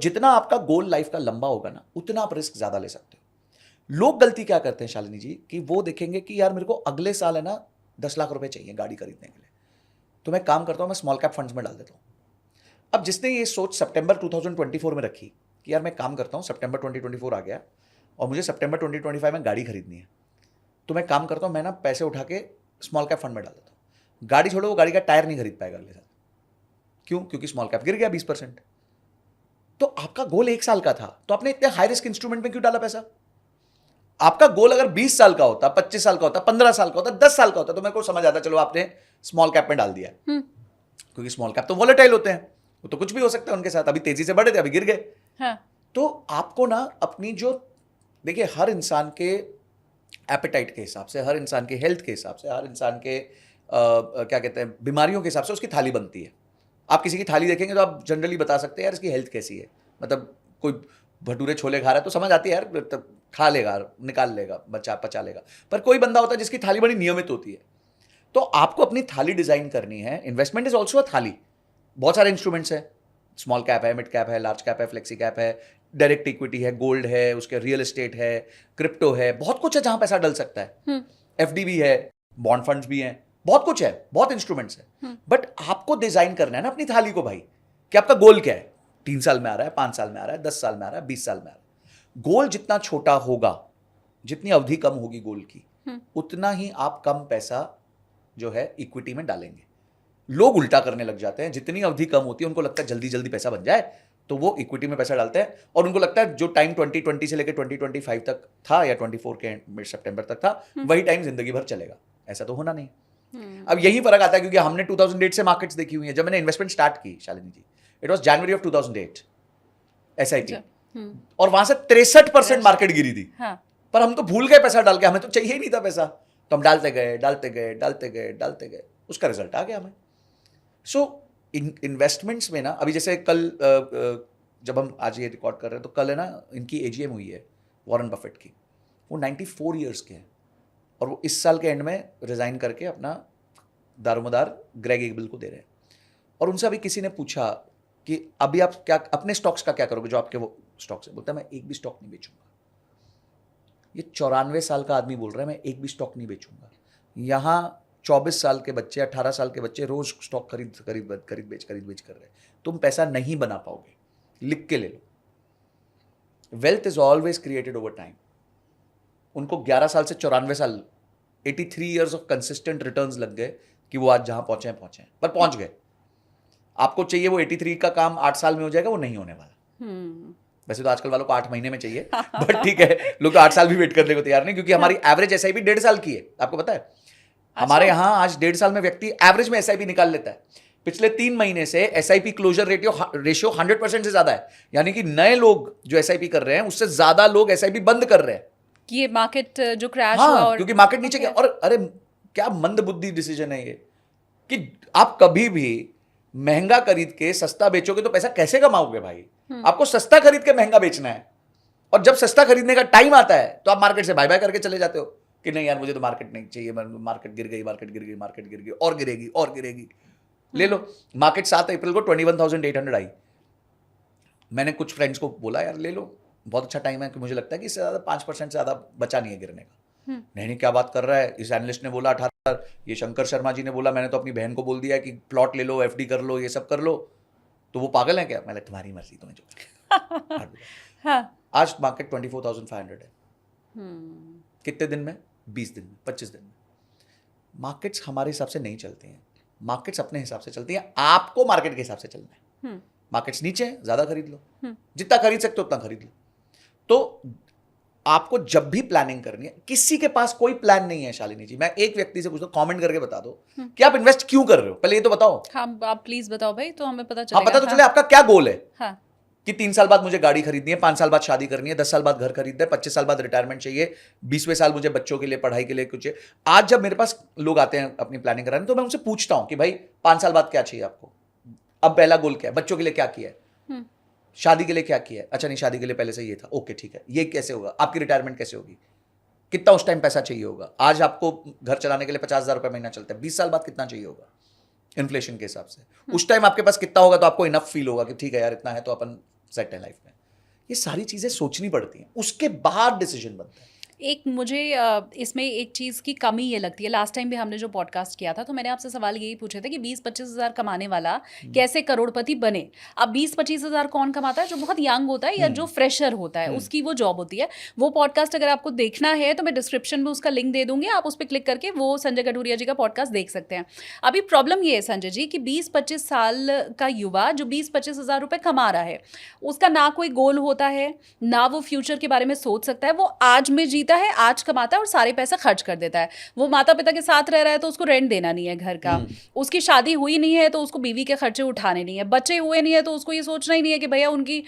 जितना आपका गोल लाइफ का लंबा होगा ना, उतना आप रिस्क ज्यादा ले सकते हो। लोग गलती क्या करते हैं शालिनी जी, कि वो देखेंगे कि यार मेरे को अगले साल है ना 10 लाख रुपए चाहिए गाड़ी खरीदने के लिए, तो मैं काम करता हूं, मैं स्मॉल कैप फंड्स में डाल देता हूं। अब जिसने ये सोच सितंबर 2024 में रखी कि यार मैं काम करता हूं, सितंबर 2024 आ गया और मुझे सितंबर 2025 में गाड़ी खरीदनी है, तो मैं काम करता हूं, मैं ना पैसे उठा के स्मॉल कैप फंड में डाल देता हूं। गाड़ी छोड़ो, वो गाड़ी का टायर नहीं खरीद पाएगा अगले साल। क्यों? क्योंकि स्मॉल कैप गिर गया 20%। तो आपका गोल 1 साल का था, तो आपने इतने हाई रिस्क इंस्ट्रूमेंट में क्यों डाला पैसा? आपका गोल अगर 20 साल का होता, 25 साल का होता, 15 साल का होता, 10 साल का होता, तो मेरे को समझ आता, चलो आपने स्मॉल कैप में डाल दिया, क्योंकि स्मॉल कैप तो वॉलेटाइल होते हैं, वो तो कुछ भी हो सकता है उनके साथ। अभी तेजी से बढ़े थे, अभी गिर गए। हाँ. तो आपको ना अपनी जो, देखिए हर इंसान के एपेटाइट के हिसाब से, हर इंसान के हेल्थ के हिसाब से, हर इंसान के क्या कहते हैं, बीमारियों के हिसाब से उसकी थाली बनती है। आप किसी की थाली देखेंगे तो आप जनरली बता सकते हैं यार इसकी हेल्थ कैसी है। मतलब कोई भटूरे छोले खा रहा है तो समझ आती है यार, तो खा लेगा, निकाल लेगा, पचा लेगा। पर कोई बंदा होता है जिसकी थाली बड़ी नियमित होती है। तो आपको अपनी थाली डिजाइन करनी है। इन्वेस्टमेंट इज ऑल्सो अ थाली। बहुत सारे इंस्ट्रूमेंट्स हैं, स्मॉल कैप है, मिड कैप है, लार्ज कैप है, फ्लेक्सी कैप है, डायरेक्ट इक्विटी है, गोल्ड है, उसके रियल एस्टेट है, क्रिप्टो है, बहुत कुछ है जहां पैसा डल सकता है। एफडी भी है, बॉन्ड फंड्स भी हैं, बहुत कुछ है, बहुत इंस्ट्रूमेंट्स है। बट आपको डिजाइन करना है ना अपनी थाली को भाई, कि आपका गोल क्या है। 3 साल में आ रहा है, 5 साल में आ रहा है, 10 साल में आ रहा है, 20 साल में आ रहा है। गोल जितना छोटा होगा, जितनी अवधि कम होगी गोल की, उतना ही आप कम पैसा जो है इक्विटी में डालेंगे। लोग उल्टा करने लग जाते हैं, जितनी अवधि कम होती है उनको लगता है जल्दी जल्दी पैसा बन जाए, तो वो इक्विटी में पैसा डालते हैं। और उनको लगता है जो टाइम 2020 से लेकर 2025 तक था, या 24 के मिड सितंबर तक था, वही टाइम जिंदगी भर चलेगा। ऐसा तो होना नहीं। अब यही फर्क आता है, क्योंकि हमने 2008 से मार्केट्स देखी हुई है। जब मैंने इन्वेस्टमेंट स्टार्ट की Shalini ji, it was January of 2008, SIP, और वहां से 63% मार्केट गिरी थी। पर हम तो भूल गए पैसा डाल के, हमें तो चाहिए ही नहीं था पैसा, तो हम डालते गए डालते गए डालते गए डालते गए, उसका रिजल्ट आ गया हमें। सो इन्वेस्टमेंट्स में ना, अभी जैसे कल जब हम आज ये रिकॉर्ड कर रहे हैं, तो कल है ना इनकी एजीएम हुई है वॉरेन बफेट की। वो 94 ईयर्स के हैं, और वो इस साल के एंड में रिजाइन करके अपना दारोमदार ग्रेग एबल को दे रहे हैं। और उनसे अभी किसी ने पूछा कि अभी आप क्या अपने स्टॉक्स का क्या करोगे, जो आपके वो स्टॉक्स है। बोलता है मैं एक भी स्टॉक नहीं बेचूंगा। ये 94 साल का आदमी बोल रहा है मैं एक भी स्टॉक नहीं बेचूंगा। यहाँ 24 साल के बच्चे, 18 साल के बच्चे रोज स्टॉक खरीद बेच कर रहे हैं। तुम पैसा नहीं बना पाओगे, लिख के ले लो। Wealth is always created over time. उनको 11 साल से 94 साल, 83 ईयर्स ऑफ कंसिस्टेंट रिटर्न्स लग गए कि वो आज जहां पहुंचे पर पहुंच गए। आपको चाहिए वो 83 का काम 8 साल में हो जाएगा, वो नहीं होने वाला। वैसे तो आजकल वालों को 8 महीने में चाहिए, बट ठीक है, लोग तो 8 साल भी वेट करने को तैयार नहीं, क्योंकि हमारी एवरेज एसआईपी 1.5 साल की है। आपको पता है हमारे यहाँ आज 1.5 साल में व्यक्ति एवरेज में एसआईपी निकाल लेता है। पिछले 3 महीने से एसआईपी क्लोजर रेशियो 100% से ज्यादा है। यानी कि नए लोग जो एसआईपी कर रहे हैं, उससे ज्यादा लोग एसआईपी बंद कर रहे हैं। ये मार्केट जो क्रैश हुआ, और क्योंकि मार्केट नीचे गया। और अरे क्या मंद बुद्धि डिसीजन है ये, कि आप कभी भी महंगा खरीद के सस्ता बेचोगे तो पैसा कैसे कमाओगे भाई? आपको सस्ता खरीद के महंगा बेचना है, और जब सस्ता खरीदने का टाइम आता है तो आप मार्केट से बाय बाय करके चले जाते हो कि नहीं यार मुझे तो मार्केट नहीं चाहिए, मार्केट गिर गई, मार्केट गिर गई, मार्केट गिर गई, और गिरेगी और गिरेगी। ले लो, मार्केट 7 अप्रैल को 21,800 आई। मैंने कुछ फ्रेंड्स को बोला यार ले लो, बहुत अच्छा टाइम है, कि मुझे लगता है कि इससे ज्यादा 5% से ज्यादा बचा नहीं है गिरने का। नहीं क्या बात कर रहा है, इस एनालिस्ट ने बोला 18, ये शंकर शर्मा जी ने बोला, मैंने तो अपनी बहन को बोल दिया कि प्लॉट ले लो, एफडी कर लो, ये सब कर लो, तो वो पागल है क्या? मैं तुम्हारी मर्जी, तुम्हें जो हाँ। आज मार्केट 24,500 है। कितने दिन में? 20 दिन में, 25 दिन में। मार्केट्स हमारे हिसाब से नहीं चलती हैं, मार्केट्स अपने हिसाब से चलती हैं। आपको मार्केट के हिसाब से चलना है। मार्केट्स नीचे है, ज्यादा खरीद लो, जितना खरीद सकते हो उतना खरीद लो। तो आपको जब भी प्लानिंग करनी है, किसी के पास कोई प्लान नहीं है शालिनी जी, मैं एक व्यक्ति से पूछता हूं, कमेंट करके बता दो कि आप इन्वेस्ट क्यों कर रहे हो, पहले ये तो बताओ। हाँ, आप प्लीज बताओ भाई, तो हमें पता चलेगा। हाँ, पता तो चले आपका क्या गोल है। हाँ। कि 3 साल बाद मुझे गाड़ी खरीदनी है, 5 साल बाद शादी करनी है, 10 साल बाद घर खरीदना है, 25 साल बाद रिटायरमेंट चाहिए, 20वें साल मुझे बच्चों के लिए पढ़ाई के लिए कुछ। आज जब मेरे पास लोग आते हैं अपनी प्लानिंग कराने, तो मैं उनसे पूछता हूं कि भाई 5 साल बाद क्या चाहिए आपको, अब पहला गोल क्या है, बच्चों के लिए क्या किया है, शादी के लिए क्या किया है, अच्छा नहीं शादी के लिए पहले से ये था, ओके ठीक है, ये कैसे होगा, आपकी रिटायरमेंट कैसे होगी, कितना उस टाइम पैसा चाहिए होगा। आज आपको घर चलाने के लिए 50,000 रुपये महीना चलता है, 20 साल बाद कितना चाहिए होगा इन्फ्लेशन के हिसाब से। उस टाइम आपके पास कितना होगा तो आपको इनफ फील होगा कि ठीक है यार इतना है तो अपन सेट है लाइफ में, ये सारी चीज़ें सोचनी पड़ती हैं, उसके बाद डिसीजन बनता है। एक मुझे इसमें एक चीज़ की कमी ये लगती है, लास्ट टाइम भी हमने जो पॉडकास्ट किया था तो मैंने आपसे सवाल यही पूछे थे कि 20-25 हज़ार कमाने वाला कैसे करोड़पति बने। अब 20-25 हज़ार कौन कमाता है? जो बहुत यंग होता है या जो फ्रेशर होता है, उसकी वो जॉब होती है। वो पॉडकास्ट अगर आपको देखना है तो मैं डिस्क्रिप्शन में उसका लिंक दे दूंगी, आप उस पर क्लिक करके वो संजय कटोरिया जी का पॉडकास्ट देख सकते हैं। अभी प्रॉब्लम ये है संजय जी कि 20-25 साल का युवा जो 20-25 हज़ार रुपये कमा रहा है, उसका ना कोई गोल होता है, ना वो फ्यूचर के बारे में सोच सकता है। वो आज में जीता है, आज कमाता है और सारे पैसे खर्च कर देता है। वो माता पिता के साथ रह रहा है तो उसको रेंट देना नहीं है घर का, उसकी शादी हुई नहीं है तो उसको बीवी के खर्चे उठाने नहीं है, बच्चे हुए नहीं है तो उसको ये सोचना ही नहीं है कि भैया उनकी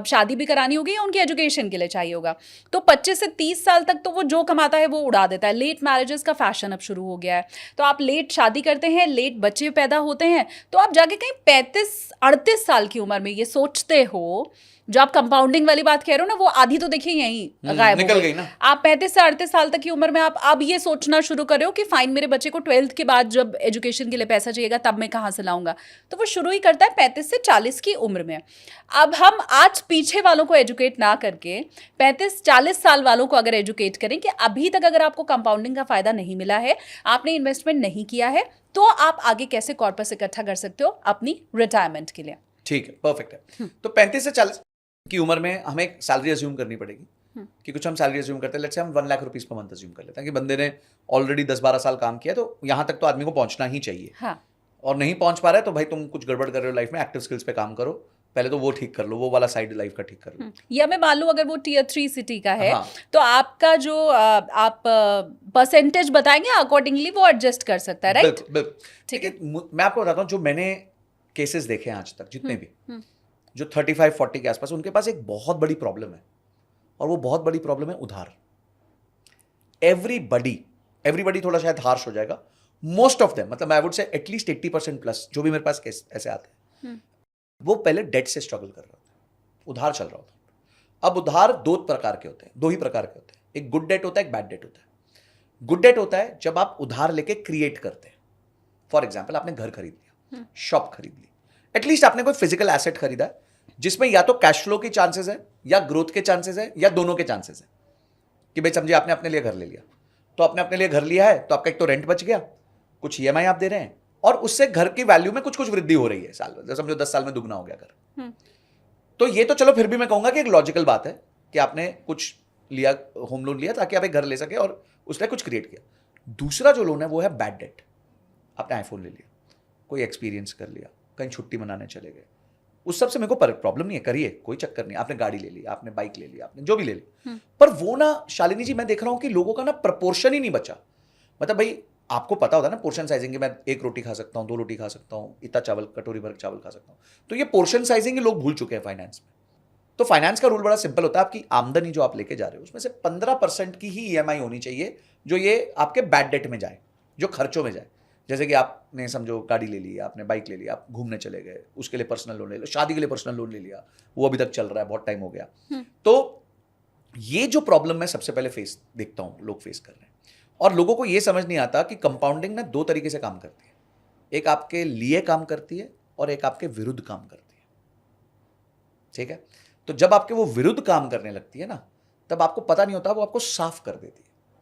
शादी भी करानी होगी या उनकी एजुकेशन के लिए चाहिए होगा। तो 25 से 30 साल तक तो वो जो कमाता है वो उड़ा देता है। लेट मैरिजेस का फैशन अब शुरू हो गया है, तो आप लेट शादी करते हैं, लेट बच्चे पैदा होते हैं, तो आप जाके कहीं 35-38 साल की उम्र में ये सोचते हो, जो आप कंपाउंडिंग वाली बात कह रहे हो ना, वो आधी तो देखिए यहीं गायब निकल हो गई ना। आप 35 से 38 साल तक की उम्र में आप अब ये सोचना शुरू कर रहे हो कि फाइन मेरे बच्चे को 12th के बाद जब एजुकेशन के लिए पैसा चाहिएगा तब मैं कहाँ से लाऊंगा। तो वो शुरू ही करता है 35 से 40 की उम्र में। अब हम आज पीछे वालों को एजुकेट ना करके 35-40 साल वालों को अगर एजुकेट करें कि अभी तक अगर आपको कंपाउंडिंग का फायदा नहीं मिला है, आपने इन्वेस्टमेंट नहीं किया है, तो आप आगे कैसे कॉर्पस इकट्ठा कर सकते हो अपनी रिटायरमेंट के लिए। ठीक है, परफेक्ट है। तो 35 से 40 की उम्र में हमें एक सैलरी अज्यूम करनी पड़ेगी कि कुछ हम सैलरी अज्यूम करते हैं। लेट्स से हम 1 lakh rupees per month assume कर लेते हैं कि बंदे ने ऑलरेडी 10-12 साल काम किया, तो यहाँ तक तो आदमी को पहुंचना ही चाहिए। हाँ। और नहीं पहुंच पा रहा है तो भाई तुम कुछ गड़बड़ कर रहे हो लाइफ में, एक्टिव स्किल्स पे काम करो, पहले तो वो ठीक कर लो, वो वाला साइड लाइफ का ठीक कर लो। या मैं मान लूँ अगर वो Tier 3 सिटी का है, हाँ। तो आपका जो आप परसेंटेज बताएंगे अकॉर्डिंगली वो एडजस्ट कर सकता है, राइट? बिल्कुल बिल्कुल। ठीक है। मैं आपको बताता हूँ, जो मैंने केसेस देखे हैं आज तक जितने भी, जो 35-40 के आसपास, उनके पास एक बहुत बड़ी प्रॉब्लम है, और वो बहुत बड़ी प्रॉब्लम है उधार। एवरीबडी थोड़ा शायद हार्श हो जाएगा, मोस्ट ऑफ देम, मतलब I would say at least 80% plus जो भी मेरे पास केस ऐसे आते हैं, वो पहले डेट से स्ट्रगल कर रहे होते हैं, उधार चल रहा होता है। अब उधार दो प्रकार के होते हैं, दो ही प्रकार के होते हैं, एक गुड डेट होता है, एक बैड डेट होता है। गुड डेट होता है जब आप उधार लेके क्रिएट करते हैं। फॉर एग्जाम्पल, आपने घर खरीद लिया, शॉप खरीद ली, एटलीस्ट आपने कोई फिजिकल एसेट खरीदा है जिसमें या तो कैश फ्लो के चांसेस है, या ग्रोथ के चांसेस है, या दोनों के चांसेस है। कि भाई समझिए आपने अपने लिए घर ले लिया, तो आपने अपने लिए घर लिया है तो आपका एक तो रेंट बच गया, कुछ ईएमआई आप दे रहे हैं, और उससे घर की वैल्यू में कुछ कुछ वृद्धि हो रही है साल में, समझो 10 साल में दुगना हो गया घर। तो ये तो चलो फिर भी मैं कहूंगा कि एक लॉजिकल बात है कि आपने कुछ लिया, होम लोन लिया ताकि आप एक घर ले सके और उसने कुछ क्रिएट किया। दूसरा जो लोन है वो है बैड डेट। आपने आईफोन ले लिया, कोई एक्सपीरियंस कर लिया, कहीं छुट्टी मनाने चले गए, उस सब से मेरे को प्रॉब्लम नहीं है, करिए, कोई चक्कर नहीं। आपने गाड़ी ले ली, आपने बाइक ले ली, आपने जो भी ले ली, पर वो ना शालिनी जी, मैं देख रहा हूं कि लोगों का ना प्रपोर्शन ही नहीं बचा। मतलब भाई आपको पता होता है ना पोर्शन साइजिंग, मैं 1 रोटी खा सकता हूँ, 2 रोटी खा सकता हूँ, इतना चावल, कटोरी भर चावल खा सकता हूँ। तो ये पोर्शन साइजिंग लोग भूल चुके हैं फाइनेंस में। तो फाइनेंस का रूल बड़ा सिंपल होता है, आपकी आमदनी जो आप लेके जा रहे हो उसमें से 15% की ही ईएमआई होनी चाहिए जो ये आपके बैड डेट में जाए, जो खर्चों में जाए। जैसे कि आपने समझो गाड़ी ले ली, आपने बाइक ले ली, आप घूमने चले गए, उसके लिए पर्सनल लोन ले लो, शादी के लिए पर्सनल लोन ले लिया, वो अभी तक चल रहा है, बहुत टाइम हो गया। तो ये जो प्रॉब्लम मैं सबसे पहले देखता हूँ लोग फेस कर रहे हैं, और लोगों को ये समझ नहीं आता कि कंपाउंडिंग ना 2 तरीके से काम करती है। एक आपके लिए काम करती है और एक आपके विरुद्ध काम करती है। ठीक है, तो जब आपके वो विरुद्ध काम करने लगती है ना, तब आपको पता नहीं होता, वो आपको साफ कर देती है।